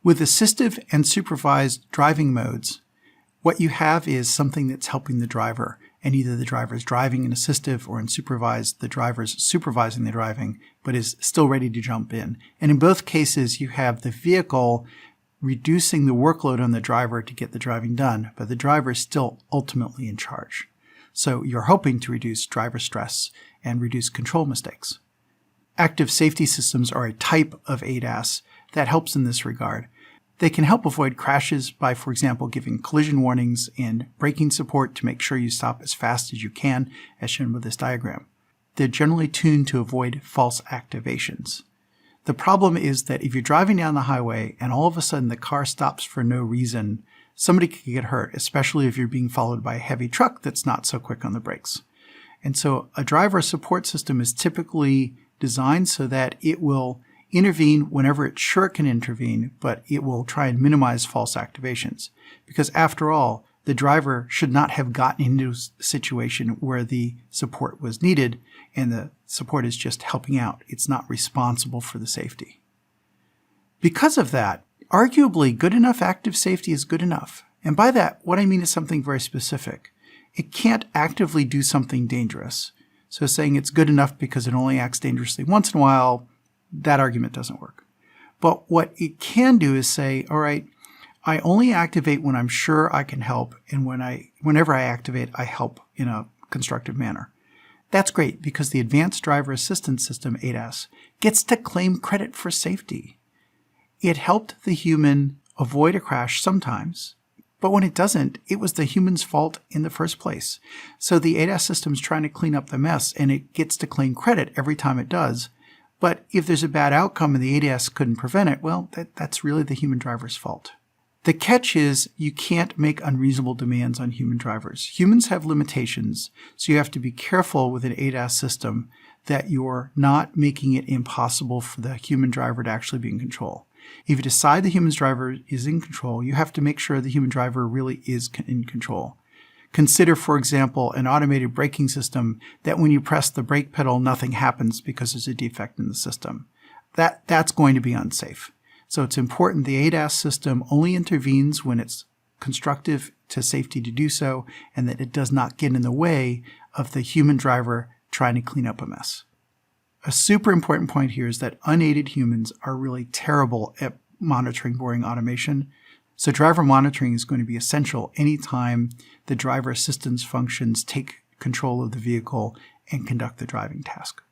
With assistive and supervised driving modes, what you have is something that's helping the driver, and either the driver is driving in assistive or in supervised, the driver's supervising the driving, but is still ready to jump in. And in both cases, you have the vehicle reducing the workload on the driver to get the driving done, but the driver is still ultimately in charge. So you're hoping to reduce driver stress and reduce control mistakes. Active safety systems are a type of ADAS that helps in this regard. They can help avoid crashes by, for example, giving collision warnings and braking support to make sure you stop as fast as you can, as shown with this diagram. They're generally tuned to avoid false activations. The problem is that if you're driving down the highway and all of a sudden the car stops for no reason, somebody could get hurt, especially if you're being followed by a heavy truck that's not so quick on the brakes. And so a driver support system is typically designed so that it will intervene whenever it's sure it can intervene, but it will try and minimize false activations. Because after all, the driver should not have gotten into a situation where the support was needed, and the support is just helping out. It's not responsible for the safety. Because of that, arguably good enough active safety is good enough. And by that, what I mean is something very specific. It can't actively do something dangerous. So saying it's good enough because it only acts dangerously once in a while, that argument doesn't work. But what it can do is say, all right, I only activate when I'm sure I can help, and whenever I activate, I help in a constructive manner. That's great because the Advanced Driver Assistance System, ADAS, gets to claim credit for safety. It helped the human avoid a crash sometimes, but when it doesn't, it was the human's fault in the first place. So the ADAS system is trying to clean up the mess, and it gets to claim credit every time it does. But if there's a bad outcome and the ADAS couldn't prevent it, well, that's really the human driver's fault. The catch is you can't make unreasonable demands on human drivers. Humans have limitations, so you have to be careful with an ADAS system that you're not making it impossible for the human driver to actually be in control. If you decide the human driver is in control, you have to make sure the human driver really is in control. Consider, for example, an automated braking system that when you press the brake pedal, nothing happens because there's a defect in the system. That's going to be unsafe. So it's important the ADAS system only intervenes when it's constructive to safety to do so, and that it does not get in the way of the human driver trying to clean up a mess. A super important point here is that unaided humans are really terrible at monitoring boring automation. So driver monitoring is going to be essential anytime the driver assistance functions take control of the vehicle and conduct the driving task.